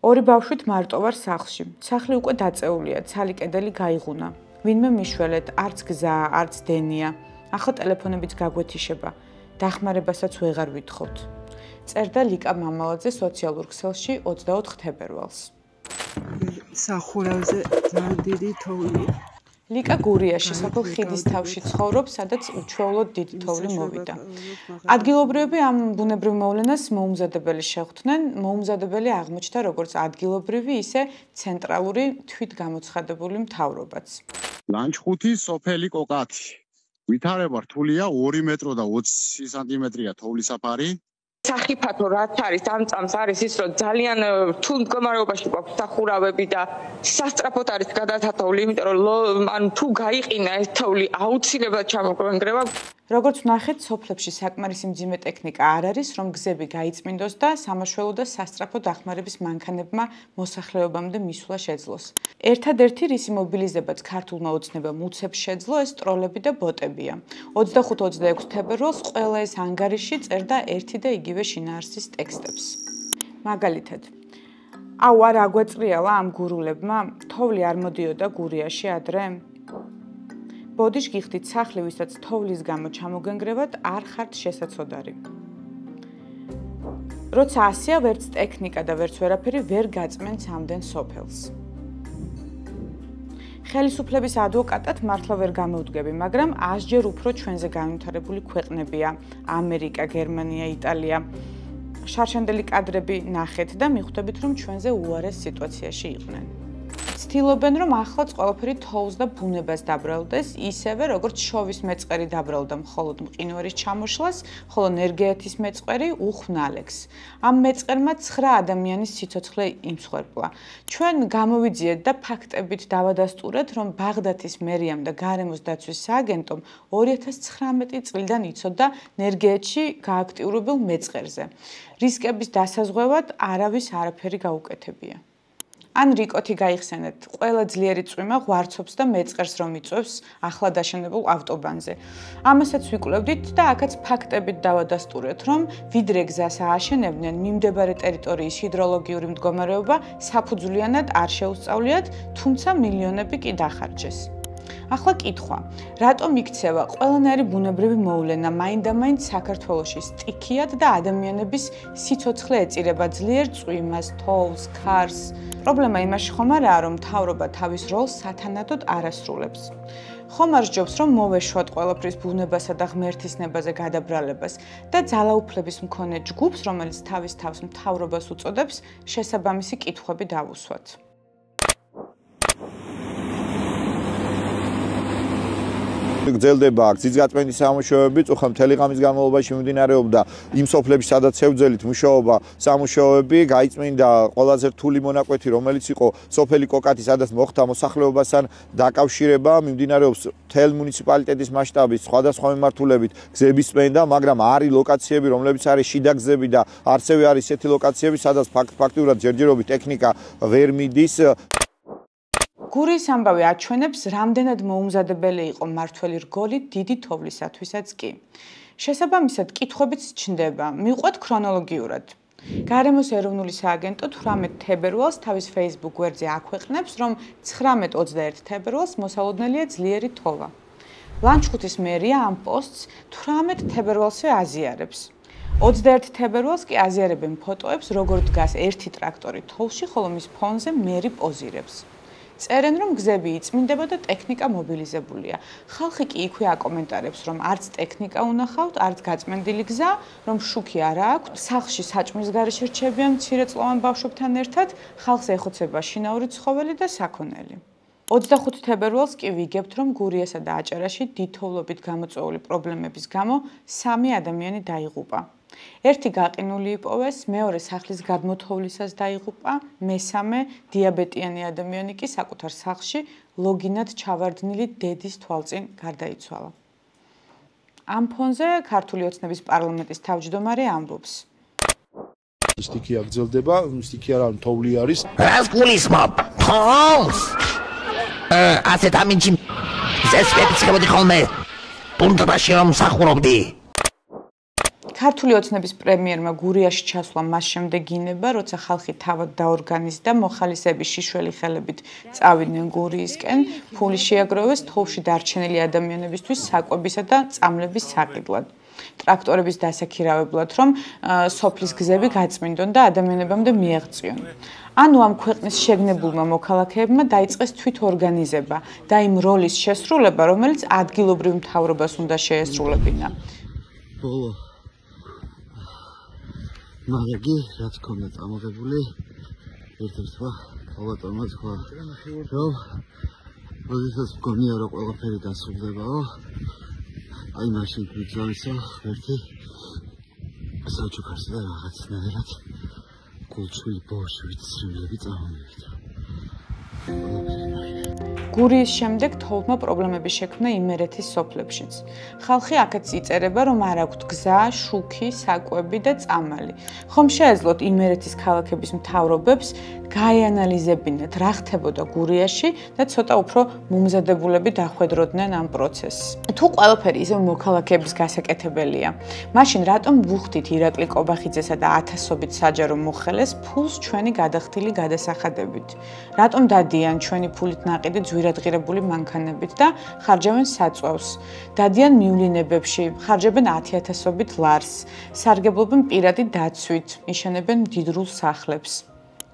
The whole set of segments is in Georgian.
ორი ბავშვით მარტო ვარ სახლში. სახლი უკვე დაწეულია, ცალი კედელი გაიღუნა. ვინმე მიშველეთ, არც გზა, არც დენია. ახლა ტელეფონებიც გაგვეთიშება. დახმარებასაც ვეღარ ვითხოვთ. წერდა ლიკა მამალაძე სოციალურ ქსელში 24 თებერვალს. სახურავზე ძალიან დიდი თოვლია. ლიკა გურიაში, სოფელ ხიდის თავში ცხოვრობს, სადაც უჩვეულოდ დიდი თოვლი მოვიდა. ადგილობრივები ამ ბუნებრივ მოვლენას მოუმზადებელი შეხვდნენ. მოუმზადებელი აღმოჩნდა როგორც ადგილობრივი, ისე ცენტრალური თვითგამოცხადებული მთავრობაც. ლანჩხუთის სოფელი კოკათი. ვითარება რთულია 2 მეტრო და 20 სანტიმეტრია თოვლისაფარი. სახიფათო რაც არის ამ წამს არის ის რომ ძალიან რთულ მდგომარეობაში გვაქვს სახურავები და სასწრაფოდ არის გადათათოვლი, იმიტომ რომ ანუ თუ გაიყინა ეს თოვლი აუცილებლად ჩამოგვენგრევა. როგორც ვნახეთ, სოფლებში საკმარისი მძიმე ტექნიკა არ არის, რომ გზები გაიწმინდოს და სამაშველო და სასწრაფო დახმარების მანქანებმა მოსახლეობამდე მისვლა შეძლოს. ერთადერთი რისი მობილიზებაც ქართულმა ოცნებამ უცებს შეძლო, ეს ტროლები და ბოტებია. 25-26 თებერვალს ყველა ეს ანგარიში წერდა ერთი და იგივე შინაარსის ტექსტებს. მაგალითად, აუ არა აგვეწრიალა ამ გურულებმა, თოვლი არ მოდიოდა გურიაში ადრე? ბოდიშ გიხდით სახლი, ვისაც თოვლის გამო ჩამოგენგრევათ, არ ხართ შესაძოდარი. როცა ასია, ვერც ტექნიკა და ვერც ვერაფერი ვერ გაწმენს ამდენ სოფელს. ხელისუფლების ადვოკატად მართლა ვერ გამოვდგები, მაგრამ 100-ჯერ უფრო ჩვენზე განვითარებული ქვეყნებია: ამერიკა, გერმანია, იტალია. შარშანდელი კადრები ნახეთ და მიხვდებით, რომ ჩვენზე უარეს სიტუაციაში იყვნენ. ცდილობენ, რომ ახლაც ყველაფერი თოვლს და ბუნებას დაბრალდეს, ისევე როგორც შოვის მეწყერი დაბრალდა მხოლოდ მყინვარის ჩამოშლას, ხოლო ნერგეათის მეწყერი უხვნალექს. ამ მეწყერმა 9 ადამიანის სიცოცხლე იმსხვერპლა. ჩვენ გამოვიძიეთ და ფაქტებით დავადასტურეთ, რომ ბაღდათის მერიამ და გარემოს დაცვის სააგენტომ 2019 წლიდან იცოდა ნერგეეთში გააქტიურებულ მეწყერზე. რისკების დასაზღვევად არავის არაფერი გაუკეთებია. ან რიკოთი გაიხსენეთ, ყველა ძლიერი წვიმა ღვარცობს და მეწყერს რომ იწვევს ახლა დაშენებულ ავტობანზე. ამასაც ვიკვლევდით და აქაც ფაქტებით დავადასტურეთ, რომ ვიდრე გზას ააშენებდნენ, მიმდებარე ტერიტორიის ჰიდროლოგიური მდგომარეობა საფუძვლიანად არ შეუსწავლიათ, თუმცა მილიონები კი დახარჯეს. ახლა კითხვა, რატომ იქცევა ყველანაირი ბუნებრივი მოვლენა მაინდამაინც საქართველოში სტიქიად და ადამიანების სიცოცხლე ეწირება ძლიერ წვიმას, თოვლს, ქარს? პრობლემა იმაში ხომ არაა, რომ მთავრობა თავის როლს სათანადოდ არ ასრულებს. ხომ არ სჯობს, რომ მოვეშვათ ყველაფრის ბუნებასა და ღმერთის ნებაზე გადაბრალებას და ძალაუფლების მქონე ჯგუფს, რომელიც თავის თავს მთავრობას უწოდებს, შესაბამისი კითხვები დავუსვათ. გრძელდება აქ ძიძგაწმენდის სამუშაოები, წუხა მთელი ღამის განმავლობაში მიმდინარეობდა იმ სოფლებში, სადაც შევძელით მუშაობა სამუშაოები, გაიწმინდა ყველაზე რთული მონაკვეთი, რომელიც იყო სოფელი კოკათი, სადაც მოხდა მოსახლეობასთან დაკავშირება, მიმდინარეობს მთელ მუნიციპალიტეტის მასშტაბით, სხვადასხვა მიმართულებით გზების წმენდა, მაგრამ არის ლოკაციები, რომლებიც არის შიდა გზები და არსებე არის ისეთი ლოკაციები, სადაც ფაქტიურად ჯერჯერობით ტექნიკა ვერ მიდის. გურიის ამბავი აჩვენებს, რამდენად მოუმზადებელი იყო მართველი რგოლი დიდი თოვლისათვისაც კი. შესაბამისად, კითხვებიც ჩნდება, მივყვეთ ქრონოლოგიურად. გარემოს ეროვნული სააგენტო 18 თებერვალს თავის Facebook გვერდზე აქვეყნებს, რომ 19-21 თებერვალს მოსალოდნელია ძლიერი თოვა. ლანჩხუთის მერია ამ პოსტს 18 თებერვალსვე აზიარებს. 21 თებერვალს კი აზიარებენ ფოტოებს, როგორ დგას ერთი ტრაქტორი თოვლში, ხოლო მის ფონზე მერი პოზირებს. წერენ, რომ გზები იწმინდება და ტექნიკა მობილიზებულია. ხალხი კი იქვე აკომენტარებს, რომ არც ტექნიკა უნახავთ, არც გაწმენდილი გზა, რომ შუქი არა აქვთ, სახლში საჭმლის გარეშე რჩებიან მცირეწლოვან ბავშვებთან ერთად, ხალხს ეხოცება შინაური ცხოველი და საქონელი. 25 თებერვალს კი ვიგებთ, რომ გურიასა და აჭარაში დიდთოვლობით გამოწვეული პრობლემების გამო 3 ადამიანი დაიღუპა. ერთი გაყინული იპოვეს, მეორე სახლის გადმოთოვლისას დაიღუპა, მესამე დიაბეტიანი ადამიანი კი საკუთარ სახლში ლოგინად ჩავარდნილი დედის თვალწინ გარდაიცვალა. ამ ფონზე ქართული ოცნების პარლამენტის თავმჯდომარე ამბობს. სტიქია გრძელდება, სტიქია რა თოვლი არის. რას გულისხმობ? თოვლს? ასეთ ამინჩი ეს შეფიცებოდი ხოლმე. ტუნდრაში რომ მსახურობდი. ქართული ოცნების პრემიერმა გურიაში ჩასვლა მას შემდეგ ინება, როცა ხალხი თავად დაორგანიზდა, მოხალისეების შიშველი ხელებით წავიდნენ გურიისკენ, ფული შეაგროვეს თოვლში დარჩენილი ადამიანებისთვის საკვებისა და წამლების საყიდლად. ტრაქტორების დასაქირავებლად, რომ სოფლის გზები გაწმინდონ და ადამიანებამდე მიაღწიონ. ანუ ამ ქვეყნის შეგნებულმა მოქალაქეებმა დაიწყეს თვითორგანიზება და იმ როლის შესრულება, რომელიც ადგილობრივ მთავრობას უნდა შეესრულებინა. ბოლო მაგარი რაც ქონდა წამოღებული ერთ-ერთმა ქალბატონმა თქვა რომ როდესაც მგონია რომ ყველაფერი დასრულდებაო აი მაშინ გვიძალისა ერთი საჩუქარზე და რაღაცნაირად გულჩვილი ბოშევიცები წამოვიდა. გურიის შემდეგ თოვლმა პრობლემები შექმნა იმერეთის სოფლებშიც. ხალხი აქაც იწერება, რომ არ აქვთ გზა, შუქი, საკვები და წამალი. ხომ შეეძლოთ იმერეთის ქალაქების მთავრობებს გაეანალიზებინათ, რა ხდებოდა გურიაში და ცოტა უფრო მომზადებულები დახვედროდნენ ამ პროცესს. თუ ყველაფერი ისევ მოქალაქეების გასაკეთებელია, მაშინ რატომ ვუხდით ირაკლი კობახიძესა და ათასობით საჯარო მოხელეს ფულს ჩვენი გადახდილი გადასახადებით? რატომ დადიან ჩვენი ფულით ნაყიდი ძვირადღირებული მანქანებით და ხარჯავენ საწვავს? დადიან მივლინებებში, ხარჯებენ 10,000-ობით ლარს, სარგებლობენ პირადი დაცვით, იშენებენ მდიდრულ სახლებს.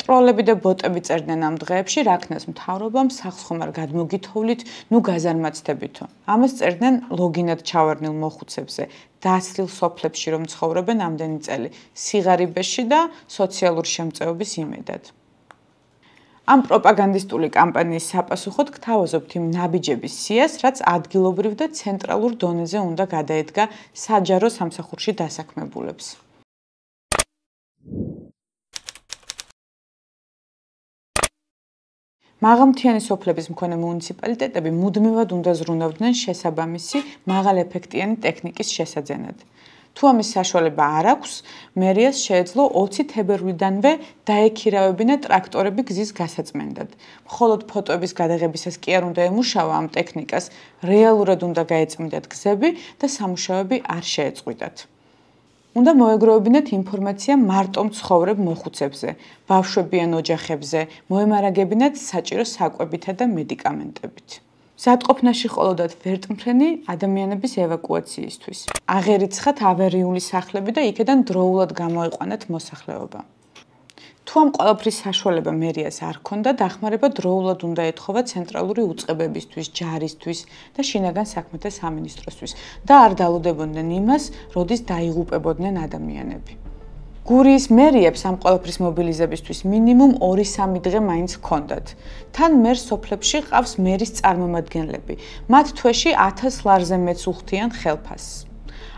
ტროლები და ბოტები წერდნენ ამ დღეებში, რა ქნას მთავრობამ სახლს ხომ არ გადმოგითოვლით, ნუ გაზარმაცდებითო. ამას წერდნენ ლოგინად ჩავარდნილ მოხუცებზე, დაცლილ სოფლებში რომ ცხოვრობენ ამდენი წელი, სიღარიბეში და სოციალური შემწეობის იმედად. ამ პროპაგანდისტული კამპანიის საპასუხოდ გთავაზობთ იმ ნაბიჯების სიას, რაც ადგილობრივ და ცენტრალურ დონეზე უნდა გადაედგა საჯარო სამსახურში დასაქმებულებს. მაღალმთიანი სოფლების მქონე მუნიციპალიტეტები მუდმივად უნდა ზრუნავდნენ შესაბამისი მაღალეფექტიანი ტექნიკის შესაძენად. თუ ამის საშუალება არ აქვს, მერიას შეეძლო 20 თებერვლიდანვე დაექირავებინა ტრაქტორები გზის გასაწმენდად. მხოლოდ ფოტოების გადაღებისას კი არ უნდა ემუშავა ამ ტექნიკას, რეალურად უნდა გაეწმინდათ გზები და სამუშაოები არ შეეწყვიტათ. უნდა მოეგროვებინათ ინფორმაცია მარტო მცხოვრებ მოხუცებზე, ბავშვებიან ოჯახებზე, მოემარაგებინათ საჭირო საკვებითა და მედიკამენტებით. ზადყოფნაში ყოლოდათ ვერტმფრენი ადამიანების ევაკუაციისთვის. აღერიცხათ ავარიული სახლები და იქედან დროულად გამოიყვანათ მოსახლეობა. თუ ამ ყველაფრის საშუალება მერიას არ ქონდა, დახმარება დროულად უნდა ეთხოვა ცენტრალური უწყებებისთვის, ჯარისთვის და შინაგან საქმეთა სამინისტროსთვის და არ დაალოდებოდნენ იმას, როდის დაიღუპებოდნენ ადამიანები. გურიის მერიებს ამ ყველაფრის მობილიზებისთვის მინიმუმ 2-3 დღე მაინც ჰქონდათ. თან მერ სოფლებში ყავს მერის წარმომადგენლები. მათ თვეში 1000 ლარზე მეც უხდიან ხელფასს.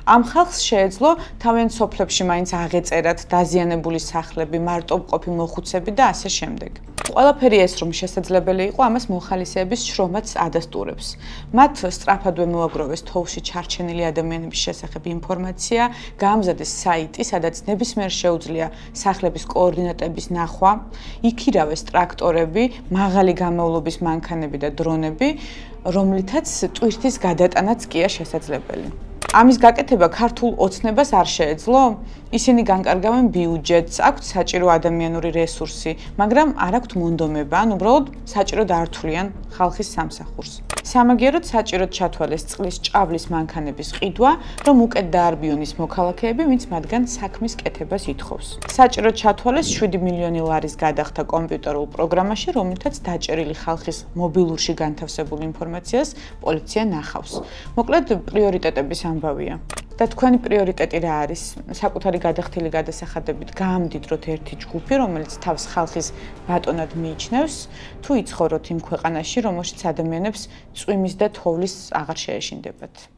ამ ხალხს შეეძლო თავიანთ სოფლებში მაინც აღეწერათ დაზიანებული სახლები, მარტომყოფი მოხუცები და ასე შემდეგ. ყველაფერი ეს რომ შესაძლებელი იყო, ამას მოხალისეების შრომაც ადასტურებს. მათ სწრაფადვე მოაგროვეს თოვლში ჩარჩენილი ადამიანების შესახებ ინფორმაცია, გაამზადეს საიტი, სადაც ნებისმიერ შეუძლია სახლების კოორდინატების ნახვა, იქირავეს ტრაქტორები, მაღალი გამოვლობის მანქანები და დრონები, რომლითაც ტვირთის გადატანაც კია შესაძლებელი. ამის გაკეთება ქართულ ოცნებას არ შეეძლო? ისინი განკარგავენ ბიუჯეტს, აქვთ საჭირო ადამიანური რესურსი, მაგრამ არ აქვთ მონდომება, ან უბრალოდ საჭიროდ არ თვლიან ხალხის სამსახურს. სამაგიეროდ საჭიროდ ჩათვალეს წყლის ჭავლის მანქანების ყიდვა, რომ უკეთ დაარბიონ ის მოქალაქეები, ვინც მათგან საქმის კეთებას ითხოვს. საჭიროდ ჩათვალეს 7 მილიონი ლარის გადახდა კომპიუტერულ პროგრამაში, რომლითაც დაჭერილი ხალხის მობილურში განთავსებულ ინფორმაციას პოლიცია ნახავს. მოკლედ პრიორიტეტების ამბავია. და თქვენი პრიორიტეტი რა არის? საკუთარი გადახდილი გადასახადებით გაამდიდროთ ერთი ჯგუფი, რომელიც თავს ხალხის ბატონად მიიჩნევს, თუ იცხოვროთ იმ ქვეყანაში, რომელშიც ადამიანებს წვიმის და თოვლის აღარ შეეშინდებათ.